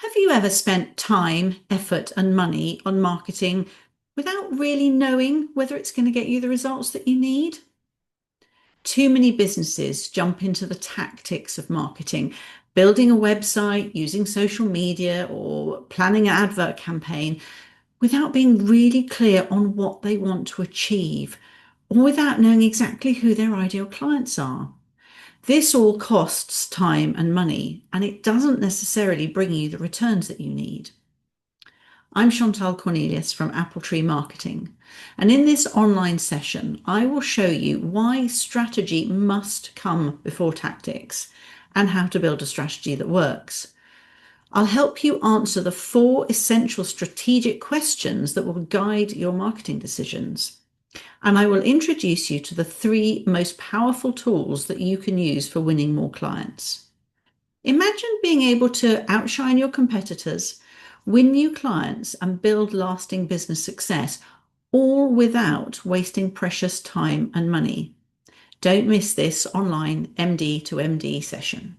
Have you ever spent time, effort, and money on marketing without really knowing whether it's going to get you the results that you need? Too many businesses jump into the tactics of marketing, building a website, using social media, or planning an advert campaign without being really clear on what they want to achieve, or without knowing exactly who their ideal clients are. This all costs time and money, and it doesn't necessarily bring you the returns that you need. I'm Chantal Cornelius from Apple Tree Marketing, and in this online session, I will show you why strategy must come before tactics and how to build a strategy that works. I'll help you answer the 4 essential strategic questions that will guide your marketing decisions. And I will introduce you to the 3 most powerful tools that you can use for winning more clients. Imagine being able to outshine your competitors, win new clients, and build lasting business success, all without wasting precious time and money. Don't miss this online MD to MD session.